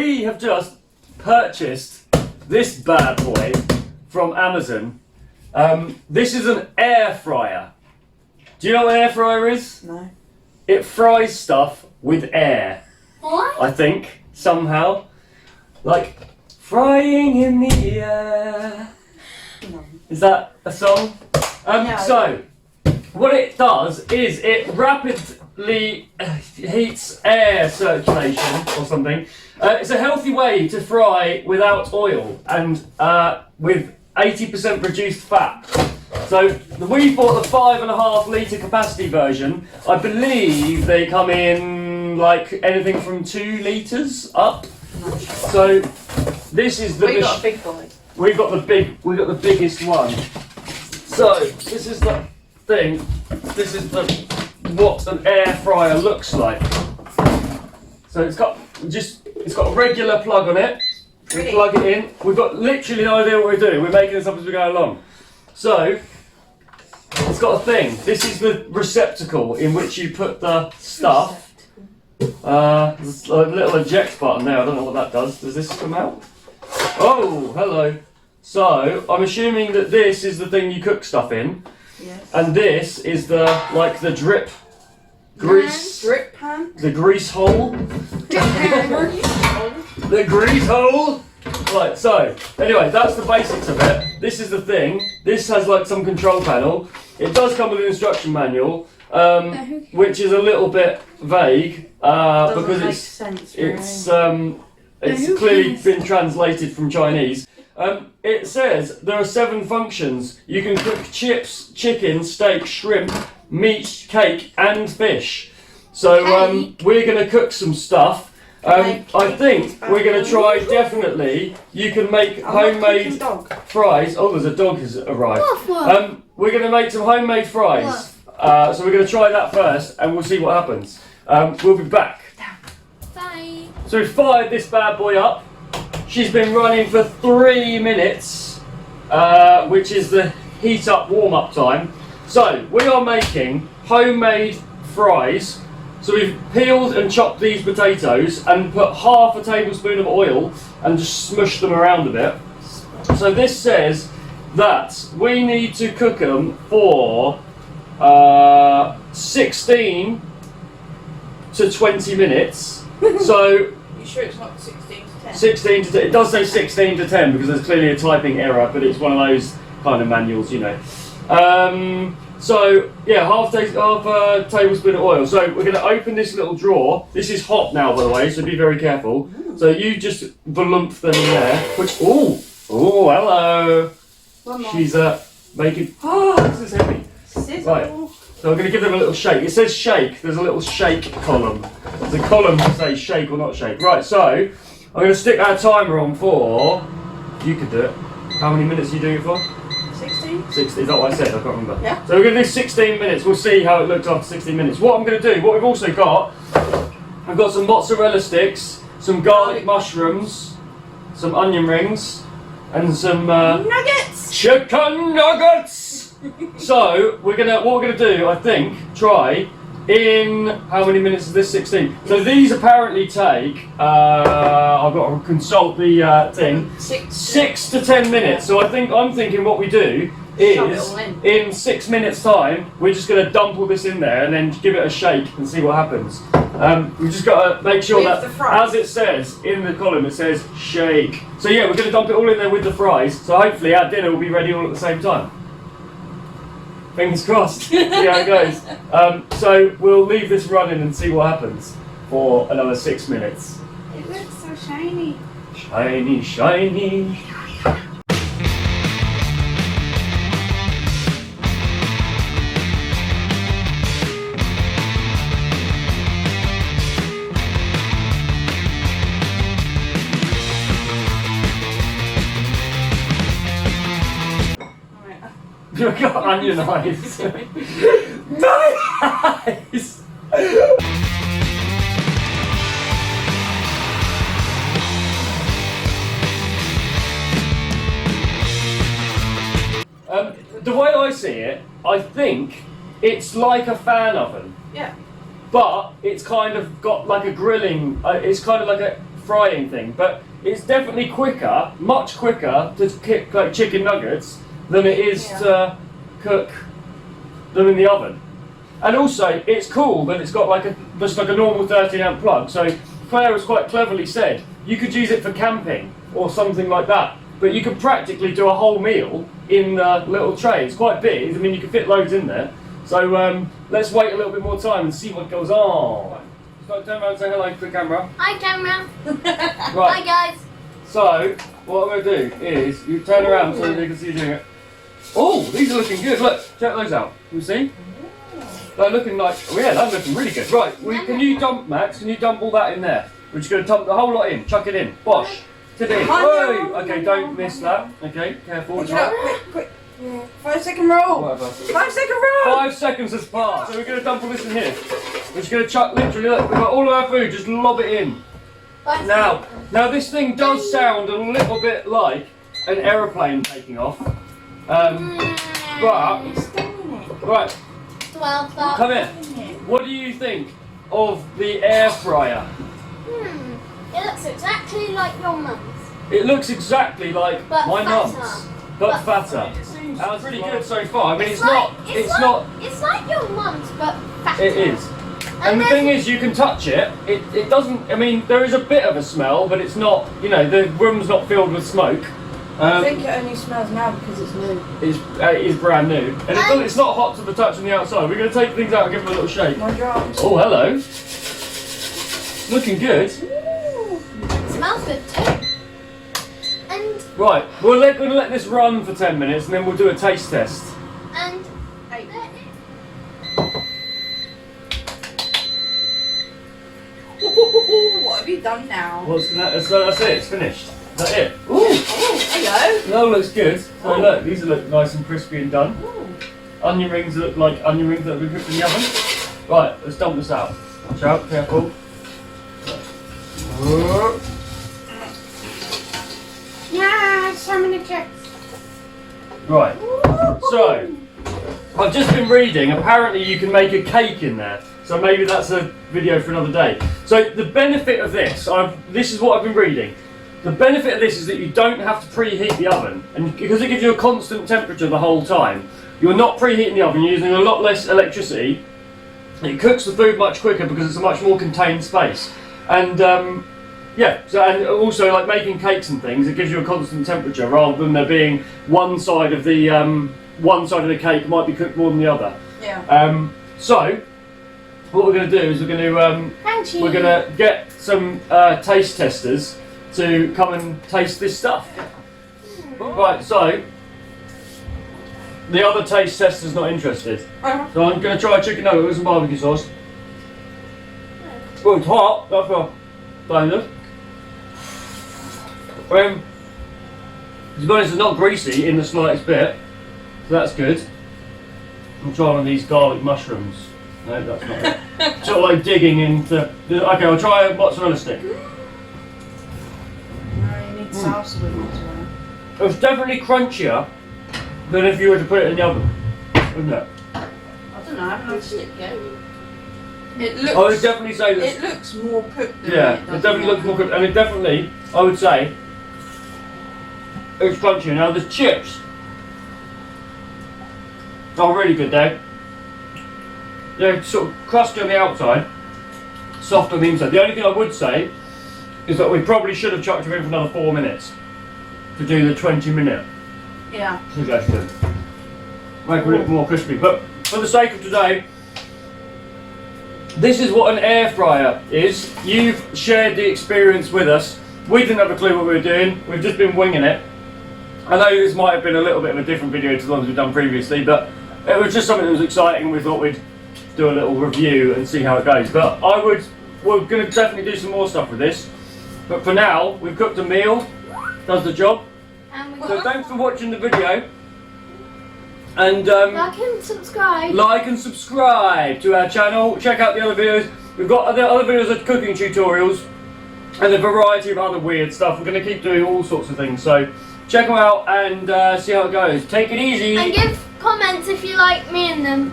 we have just purchased this bad boy from Amazon. This is an air fryer. Do you know what an air fryer is? No. It fries stuff with air. What? I think, somehow. Like, frying in the air. No. Is that a song? No. So, what it does is it rapidly heats air circulation or something. It's a healthy way to fry without oil and with 80% reduced fat. So we bought the 5.5 litre capacity version. I believe they come in like anything from 2 litres up. So this is the We got a big boy. we got the biggest one. So this is the thing. This is what an air fryer looks like. So it's got a regular plug on it. We Really? plug it in. We've got literally no idea what we're doing. We're making this up as we go along. So it's got a thing. This is the receptacle in which you put the stuff. There's a little eject button there. I don't know what that does. Does this come out? Oh, hello. So I'm assuming that this is the thing you cook stuff in, Yes. and this is the drip grease, Drip pan. the grease hole, the grease hole. Right. So anyway, that's the basics of it. This is the thing. This has like some control panel. It does come with an instruction manual, which is a little bit vague because make it's sense, it's really. it's who clearly cares? been translated from Chinese. It says there are 7 functions. You can cook chips, chicken, steak, shrimp, meat, cake, and fish. So Cake? we're going to cook some stuff. Make I cake think with we're going to try bamboo. definitely. You can make I'm not cooking homemade dog. fries. Oh, there's a dog has arrived. Woof, woof. We're going to make some homemade fries. So we're going to try that first, and we'll see what happens. We'll be back. Bye. So we fired this bad boy up. She's been running for 3 minutes, which is the heat up, warm up time. So we are making homemade fries. So we've peeled and chopped these potatoes and put half a tablespoon of oil and just smushed them around a bit. So this says that we need to cook them for 16 to 20 minutes. So You sure it's not 16 to 10? 16 to 10, it does say 16 to 10 because there's clearly a typing error, but it's one of those kind of manuals, you know. So yeah, half a tablespoon of oil. So we're going to open this little drawer. This is hot now, by the way, so be very careful. So you just volump them in there. Which oh hello. One more. She's making. Oh, this is heavy. Sizzle. Right. So I'm going to give them a little shake. It says shake. There's a little shake column. There's a column to say shake or not shake. Right. So I'm going to stick our timer on for. You could do it. How many minutes are you doing it for? 16? 60, is that what I said? I can't remember. Yeah. So we're going to do 16 minutes. We'll see how it looks after 16 minutes. What I'm going to do, what we've also got, I've got some mozzarella sticks, some garlic mushrooms, some onion rings, and some Nuggets! chicken nuggets. So what we're gonna do, I think, try in how many minutes is this? 16. So these apparently take. I've got to consult the thing. 6 to 10 minutes. So I'm thinking what we do Shove it is all in. in 6 minutes time we're just going to dump all this in there and then give it a shake and see what happens. We've just got to make sure With that the fries. as it says in the column it says shake. So yeah, we're going to dump it all in there with the fries. So hopefully our dinner will be ready all at the same time. Fingers crossed. See how it goes. So we'll leave this running and see what happens for another 6 minutes. It looks so shiny. Shiny, shiny. You got onion eyes. Nice! The way I see it, I think it's like a fan oven, Yeah. but it's kind of got like a grilling. It's kind of like a frying thing, but it's definitely quicker, much quicker to cook like chicken nuggets than it is to cook them in the oven. And also, it's cool that it's got like just like a normal 13-amp plug. So Claire has quite cleverly said you could use it for camping or something like that. But you could practically do a whole meal in a little tray. It's quite big. I mean, you can fit loads in there. So let's wait a little bit more time and see what goes on. So turn around and say hello to the camera. Hi, camera. Hi, Right. guys. So what I'm going to do is you turn around so they can see you doing it. Oh, these are looking good. Look, check those out. You see? They're looking like, oh yeah, they're looking really good. Right, can you dump, Max? Can you dump all that in there? We're just going to dump the whole lot in. Chuck it in. Bosh. Tip it in. Oi! Okay, don't miss that. Okay, careful. Pick it up, quick. 5 second roll. Whatever. 5 second roll. 5 seconds has passed. So we're going to dump all this in here. We're just going to chuck, literally, look, we've got all of our food, just lob it in. Now this thing does sound a little bit like an aeroplane taking off. But, It's doing it. right, 12 stop. come here. What do you think of the air fryer? It looks exactly like your mum's. It looks exactly like But my fatter. mum's, but fatter. That's pretty good so far. I mean, it's not. It's like your mum's, but fatter. It is. And the thing is, you can touch it. It doesn't. I mean, there is a bit of a smell, but it's not. You know, the room's not filled with smoke. I think it only smells now because it's new. It is brand new, and it's not hot to the touch on the outside. We're going to take things out and give them a little shake. My drums. Oh, hello. Looking good. It smells good too. And Right, we're going to let this run for 10 minutes, and then we'll do a taste test. and What have you done now? What's that? So that's it. It's finished. Is that it? Ooh, hello. No, looks good. So look, these look nice and crispy and done. Onion rings look like onion rings that have been cooked in the oven. Right, let's dump this out. Watch out, careful. Yeah, so many chips. Right, so I've just been reading. Apparently, you can make a cake in there. So maybe that's a video for another day. So the benefit of this, this is what I've been reading. The benefit of this is that you don't have to preheat the oven, and because it gives you a constant temperature the whole time, you're not preheating the oven. You're using a lot less electricity. It cooks the food much quicker because it's a much more contained space. And yeah, so and also like making cakes and things, it gives you a constant temperature rather than there being one side of the cake might be cooked more than the other. Yeah. So what we're going to do is we're going to get some taste testers to come and taste this stuff. Right, so the other taste tester's not interested. So I'm going to try a chicken nugget with some barbecue sauce. Oh, it's hot. That's a bonus. To be honest, it's not greasy in the slightest bit, so that's good. I'm trying one of these garlic mushrooms. No, that's not it. Sort of like digging into. Okay, I'll try a mozzarella stick. No, you need salsa with it as well. It's definitely crunchier than if you were to put it in the oven, isn't it? I don't know, I haven't had a stick yet. It looks. I would definitely say that. It looks more cooked than Yeah, it it does definitely looks more good, and it definitely, I would say, it's crunchier. Now the chips are really good though. They're sort of crusty on the outside, soft on the inside. The only thing I would say is that we probably should have chucked it in for another 4 minutes to do the 20-minute Yeah. suggestion. Make it a bit more crispy. But for the sake of today, this is what an air fryer is. You've shared the experience with us. We didn't have a clue what we were doing. We've just been winging it. I know this might have been a little bit of a different video to the ones we've done previously, but it was just something that was exciting. We thought we'd do a little review and see how it goes. But we're going to definitely do some more stuff with this. But for now, we've cooked a meal. Does the job. So thanks for watching the video. And like and subscribe. like and subscribe to our channel. Check out the other videos. We've got other videos of cooking tutorials and a variety of other weird stuff. We're going to keep doing all sorts of things. So check them out and see how it goes. Take it easy. And give comments if you like me and them.